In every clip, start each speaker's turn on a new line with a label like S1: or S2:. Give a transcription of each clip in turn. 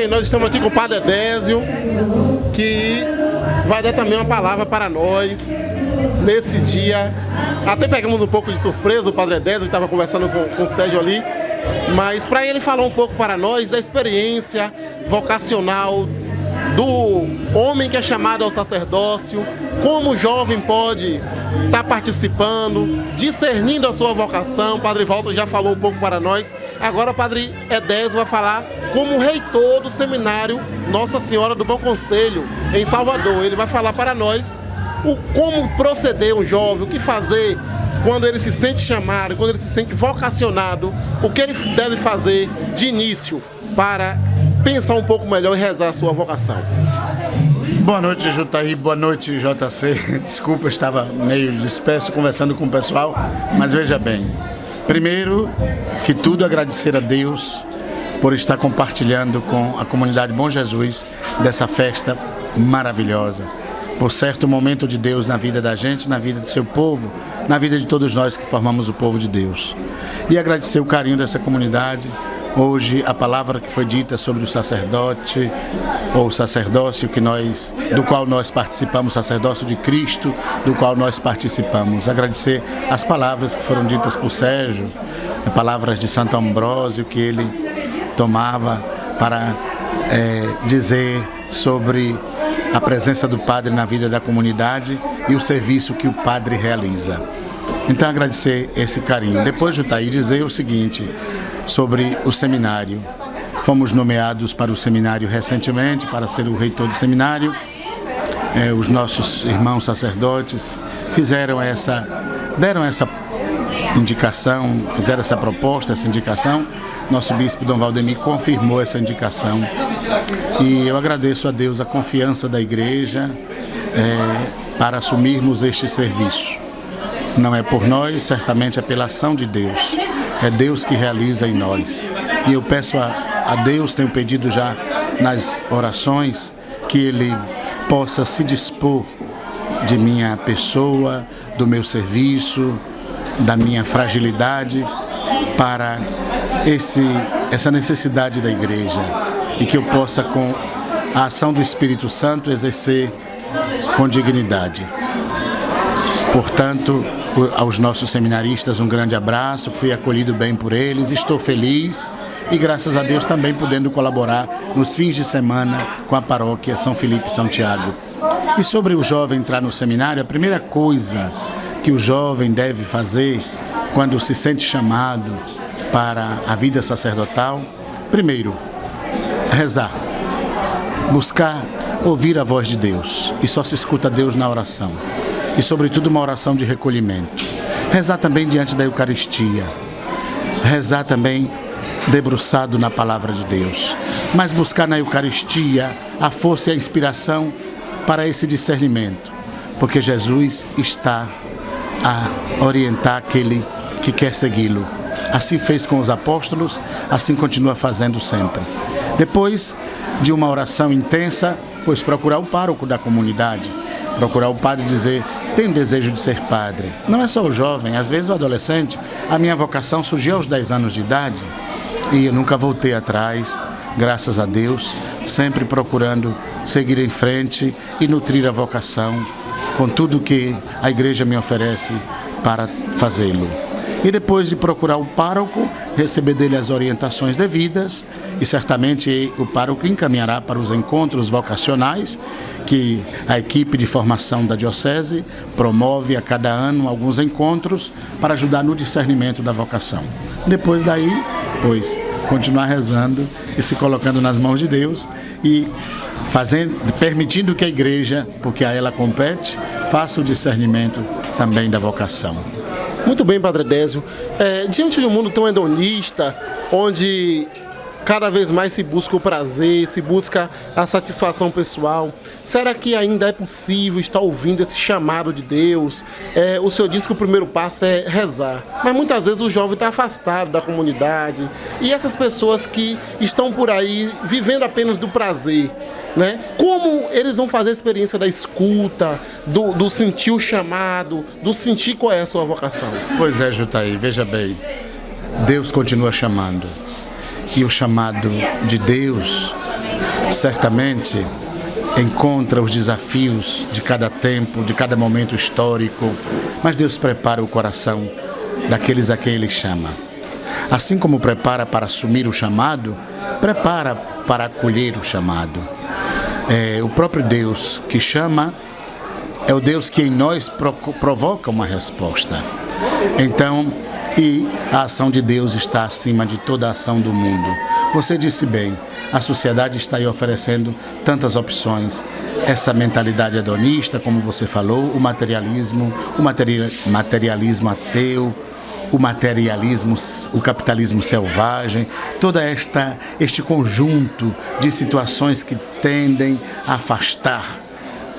S1: Nós estamos aqui com o Padre Edésio, que vai dar também uma palavra para nós nesse dia. Até pegamos um pouco de surpresa o Padre Edésio, que estava conversando com o Sérgio ali, mas para ele falar um pouco para nós da experiência vocacional do homem que é chamado ao sacerdócio, como o jovem pode estar participando, discernindo a sua vocação. O Padre Walter já falou um pouco para nós. Agora o Padre Edésio vai falar como reitor do seminário Nossa Senhora do Bom Conselho, em Salvador. Ele vai falar para nós como proceder um jovem, o que fazer quando ele se sente chamado, quando ele se sente vocacionado, o que ele deve fazer de início para pensar um pouco melhor e rezar a sua vocação.
S2: Boa noite, Jutaí. Boa noite, JC. Desculpa, eu estava meio disperso conversando com o pessoal, mas veja bem. Primeiro, que tudo agradecer a Deus por estar compartilhando com a comunidade Bom Jesus dessa festa maravilhosa. Por certo momento de Deus na vida da gente, na vida do seu povo, na vida de todos nós que formamos o povo de Deus. E agradecer o carinho dessa comunidade. Hoje a palavra que foi dita sobre o sacerdote, ou sacerdócio do qual nós participamos, sacerdócio de Cristo, do qual nós participamos. Agradecer as palavras que foram ditas por Sérgio, palavras de Santo Ambrósio que ele tomava para dizer sobre a presença do padre na vida da comunidade e o serviço que o padre realiza. Então agradecer esse carinho. Depois, Jutaí, dizer o seguinte sobre o seminário. Fomos nomeados para o seminário recentemente, para ser o reitor do seminário. Os nossos irmãos sacerdotes deram essa indicação, fizeram essa proposta, essa indicação. Nosso bispo Dom Valdemir confirmou essa indicação. E eu agradeço a Deus a confiança da igreja para assumirmos este serviço. Não é por nós, certamente é pela ação de Deus. É Deus que realiza em nós. E eu peço a Deus, tenho pedido já nas orações, que Ele possa se dispor de minha pessoa, do meu serviço, da minha fragilidade, para essa necessidade da igreja. E que eu possa, com a ação do Espírito Santo, exercer com dignidade. Portanto, aos nossos seminaristas, um grande abraço, fui acolhido bem por eles, estou feliz e graças a Deus também podendo colaborar nos fins de semana com a paróquia São Filipe e São Tiago. E sobre o jovem entrar no seminário, a primeira coisa que o jovem deve fazer quando se sente chamado para a vida sacerdotal, primeiro, rezar, buscar ouvir a voz de Deus, e só se escuta Deus na oração. E, sobretudo, uma oração de recolhimento. Rezar também diante da Eucaristia. Rezar também debruçado na Palavra de Deus. Mas buscar na Eucaristia a força e a inspiração para esse discernimento. Porque Jesus está a orientar aquele que quer segui-lo. Assim fez com os apóstolos, assim continua fazendo sempre. Depois de uma oração intensa, pois procurar o pároco da comunidade. Procurar o padre e dizer, tenho desejo de ser padre. Não é só o jovem, às vezes o adolescente. A minha vocação surgiu aos 10 anos de idade e eu nunca voltei atrás, graças a Deus, sempre procurando seguir em frente e nutrir a vocação com tudo que a igreja me oferece para fazê-lo. E depois de procurar o pároco, receber dele as orientações devidas e certamente o pároco encaminhará para os encontros vocacionais que a equipe de formação da diocese promove a cada ano alguns encontros para ajudar no discernimento da vocação. Depois daí, pois, continuar rezando e se colocando nas mãos de Deus e permitindo que a igreja, porque a ela compete, faça o discernimento também da vocação.
S1: Muito bem, Padre Edésio. Diante de um mundo tão hedonista, onde cada vez mais se busca o prazer, se busca a satisfação pessoal, será que ainda é possível estar ouvindo esse chamado de Deus? O senhor disse que o primeiro passo é rezar, mas muitas vezes o jovem está afastado da comunidade, e essas pessoas que estão por aí vivendo apenas do prazer, né? Como eles vão fazer a experiência da escuta, do sentir o chamado, do sentir qual é a sua vocação?
S2: Pois é, Jutaí, veja bem, Deus continua chamando. E o chamado de Deus certamente encontra os desafios de cada tempo, de cada momento histórico, mas Deus prepara o coração daqueles a quem Ele chama. Assim como prepara para assumir o chamado, prepara para acolher o chamado. O próprio Deus que chama é o Deus que em nós provoca uma resposta. Então, e a ação de Deus está acima de toda a ação do mundo. Você disse bem, a sociedade está aí oferecendo tantas opções. Essa mentalidade hedonista, como você falou, o materialismo ateu, o capitalismo selvagem, este conjunto de situações que tendem a afastar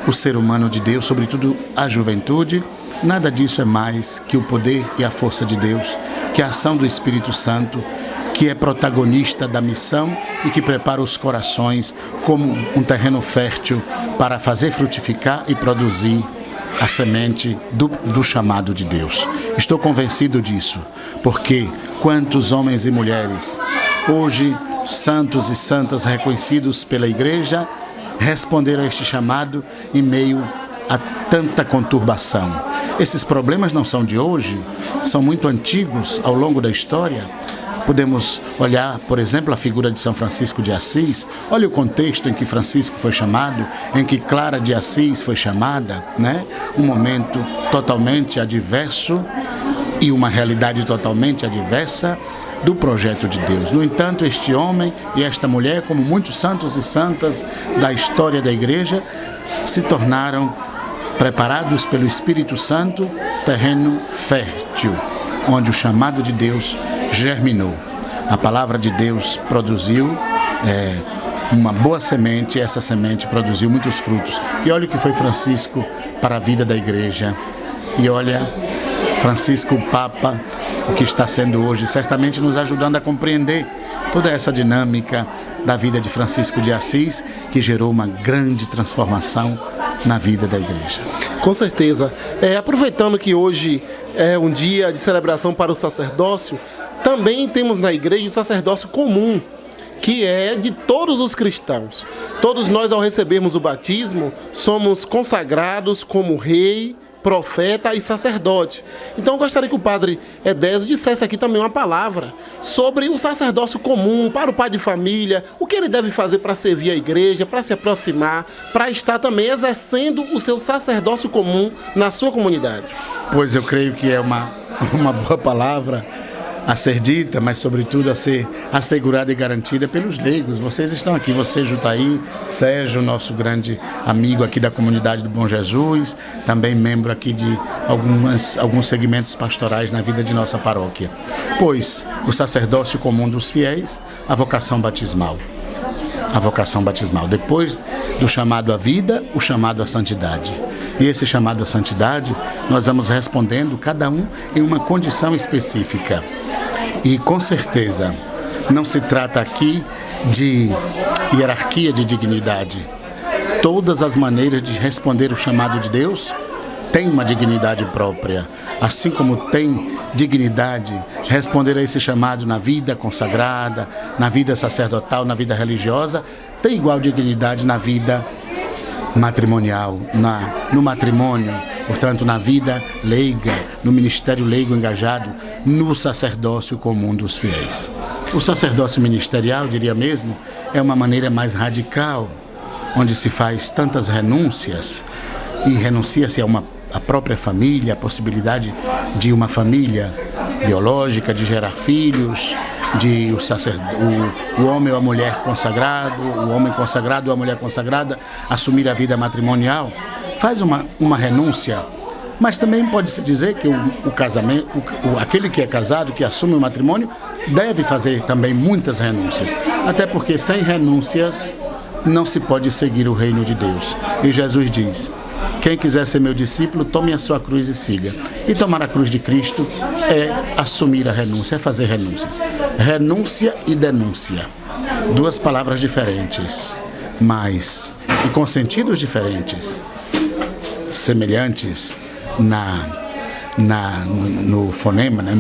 S2: o ser humano de Deus, sobretudo a juventude. Nada disso é mais que o poder e a força de Deus, que a ação do Espírito Santo, que é protagonista da missão e que prepara os corações como um terreno fértil para fazer frutificar e produzir a semente do chamado de Deus. Estou convencido disso, porque quantos homens e mulheres, hoje santos e santas reconhecidos pela Igreja, responderam a este chamado em meio a tanta conturbação. Esses problemas não são de hoje, são muito antigos ao longo da história. Podemos olhar, por exemplo, a figura de São Francisco de Assis. Olha o contexto em que Francisco foi chamado, em que Clara de Assis foi chamada, né? Um momento totalmente adverso e uma realidade totalmente adversa do projeto de Deus. No entanto, este homem e esta mulher, como muitos santos e santas da história da Igreja, se tornaram preparados pelo Espírito Santo, terreno fértil, onde o chamado de Deus germinou. A palavra de Deus produziu uma boa semente, e essa semente produziu muitos frutos. E olha o que foi Francisco para a vida da Igreja. E olha, Francisco, o Papa, o que está sendo hoje, certamente nos ajudando a compreender toda essa dinâmica da vida de Francisco de Assis, que gerou uma grande transformação na vida da Igreja.
S1: Com certeza. Aproveitando que hoje é um dia de celebração para o sacerdócio, também temos na Igreja o sacerdócio comum, que é de todos os cristãos. Todos nós, ao recebermos o batismo, somos consagrados como rei, profeta e sacerdote. Então eu gostaria que o padre Edésio dissesse aqui também uma palavra sobre o sacerdócio comum para o pai de família, o que ele deve fazer para servir a Igreja, para se aproximar, para estar também exercendo o seu sacerdócio comum na sua comunidade.
S2: Pois eu creio que é uma boa palavra a ser dita, mas sobretudo a ser assegurada e garantida pelos leigos. Vocês estão aqui, você, Jutaí, Sérgio, nosso grande amigo aqui da comunidade do Bom Jesus, também membro aqui de alguns segmentos pastorais na vida de nossa paróquia. Pois o sacerdócio comum dos fiéis, a vocação batismal. A vocação batismal. Depois do chamado à vida, o chamado à santidade. E esse chamado à santidade, nós vamos respondendo cada um em uma condição específica. E com certeza, não se trata aqui de hierarquia de dignidade. Todas as maneiras de responder o chamado de Deus têm uma dignidade própria. Assim como tem dignidade responder a esse chamado na vida consagrada, na vida sacerdotal, na vida religiosa, tem igual dignidade na vida matrimonial, no matrimônio, portanto, na vida leiga, no ministério leigo engajado, no sacerdócio comum dos fiéis. O sacerdócio ministerial, diria mesmo, é uma maneira mais radical, onde se faz tantas renúncias, e renuncia-se a própria família, a possibilidade de uma família biológica, de gerar filhos, de o homem ou a mulher consagrado, o homem consagrado ou a mulher consagrada assumir a vida matrimonial, faz uma renúncia, mas também pode-se dizer que o casamento, aquele que é casado, que assume o matrimônio, deve fazer também muitas renúncias, até porque sem renúncias não se pode seguir o reino de Deus. E Jesus diz: quem quiser ser meu discípulo, tome a sua cruz e siga. E tomar a cruz de Cristo é assumir a renúncia, é fazer renúncias. Renúncia e denúncia. Duas palavras diferentes, mas e com sentidos diferentes, semelhantes no fonema, né?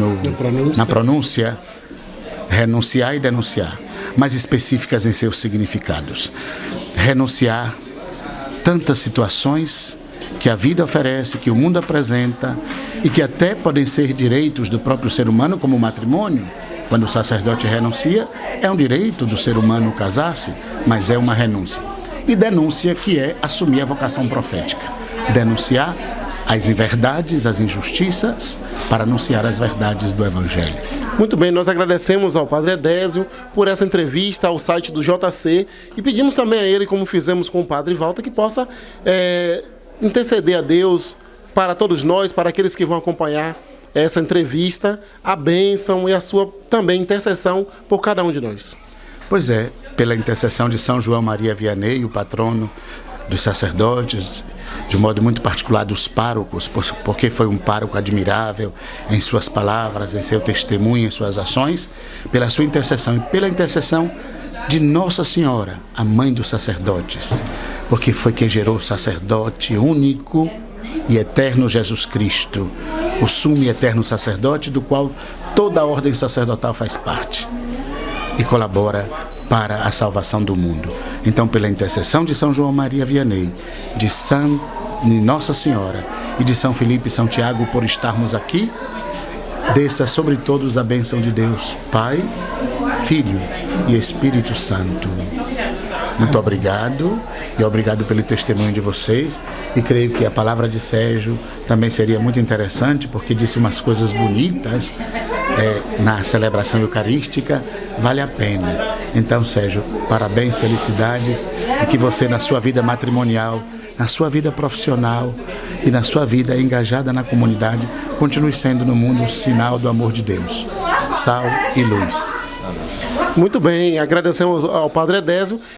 S2: Na pronúncia, renunciar e denunciar. mas específicas em seus significados. Renunciar tantas situações que a vida oferece, que o mundo apresenta e que até podem ser direitos do próprio ser humano, como o matrimônio. Quando o sacerdote renuncia, é um direito do ser humano casar-se, mas é uma renúncia. E denúncia, que é assumir a vocação profética. Denunciar as inverdades, as injustiças, para anunciar as verdades do Evangelho.
S1: Muito bem, nós agradecemos ao Padre Edésio por essa entrevista ao site do JC e pedimos também a ele, como fizemos com o Padre Walter, que possa interceder a Deus para todos nós, para aqueles que vão acompanhar essa entrevista, a bênção e a sua também intercessão por cada um de nós.
S2: Pois é, pela intercessão de São João Maria Vianney, o patrono dos sacerdotes, de um modo muito particular dos párocos, porque foi um pároco admirável em suas palavras, em seu testemunho, em suas ações, pela sua intercessão e pela intercessão de Nossa Senhora, a mãe dos sacerdotes, porque foi quem gerou o sacerdote único e eterno Jesus Cristo, o sumo e eterno sacerdote do qual toda a ordem sacerdotal faz parte e colabora para a salvação do mundo. Então, pela intercessão de São João Maria Vianney, de Nossa Senhora e de São Felipe e São Tiago, por estarmos aqui, desça sobre todos a bênção de Deus, Pai, Filho e Espírito Santo. Muito obrigado e obrigado pelo testemunho de vocês, e creio que a palavra de Sérgio também seria muito interessante, porque disse umas coisas bonitas na celebração eucarística, vale a pena. Então, Sérgio, parabéns, felicidades, e que você, na sua vida matrimonial, na sua vida profissional e na sua vida engajada na comunidade, continue sendo no mundo um sinal do amor de Deus, sal e luz.
S1: Muito bem, agradecemos ao Padre Edésio